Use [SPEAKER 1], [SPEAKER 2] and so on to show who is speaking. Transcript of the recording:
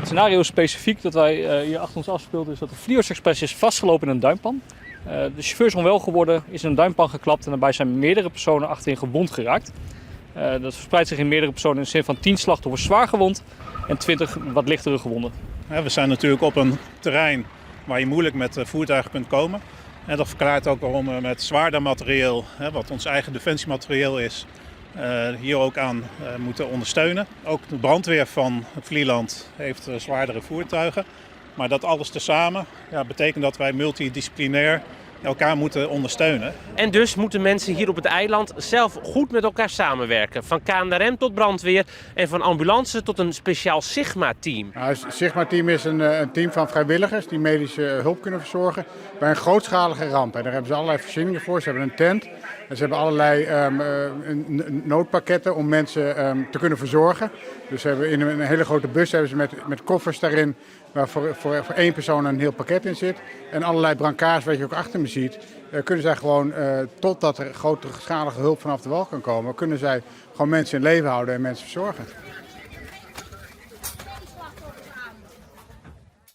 [SPEAKER 1] Het scenario is specifiek dat wij hier achter ons afspeelden is dat de Flios Express is vastgelopen in een duinpan. De chauffeur is onwel geworden, is in een duinpan geklapt en daarbij zijn meerdere personen achterin gewond geraakt. Dat verspreidt zich in meerdere personen in de zin van 10 slachtoffers zwaar gewond en 20 wat lichtere gewonden.
[SPEAKER 2] We zijn natuurlijk op een terrein waar je moeilijk met voertuigen kunt komen. En dat verklaart ook waarom we met zwaarder materieel, wat ons eigen defensiematerieel is, hier ook aan moeten ondersteunen. Ook de brandweer van Vlieland heeft zwaardere voertuigen. Maar dat alles tezamen betekent dat wij multidisciplinair elkaar moeten ondersteunen.
[SPEAKER 3] En dus moeten mensen hier op het eiland zelf goed met elkaar samenwerken. Van KNRM tot brandweer en van ambulance tot een speciaal Sigma-team.
[SPEAKER 4] Nou, het Sigma-team is een team van vrijwilligers die medische hulp kunnen verzorgen bij een grootschalige ramp. En daar hebben ze allerlei voorzieningen voor. Ze hebben een tent en ze hebben allerlei noodpakketten om mensen te kunnen verzorgen. Dus ze hebben in een hele grote bus hebben ze met koffers daarin waar voor één persoon een heel pakket in zit. En allerlei brancards, wat je ook achter me ziet, kunnen zij gewoon, totdat er grootschalige hulp vanaf de wal kan komen, kunnen zij gewoon mensen in leven houden en mensen verzorgen.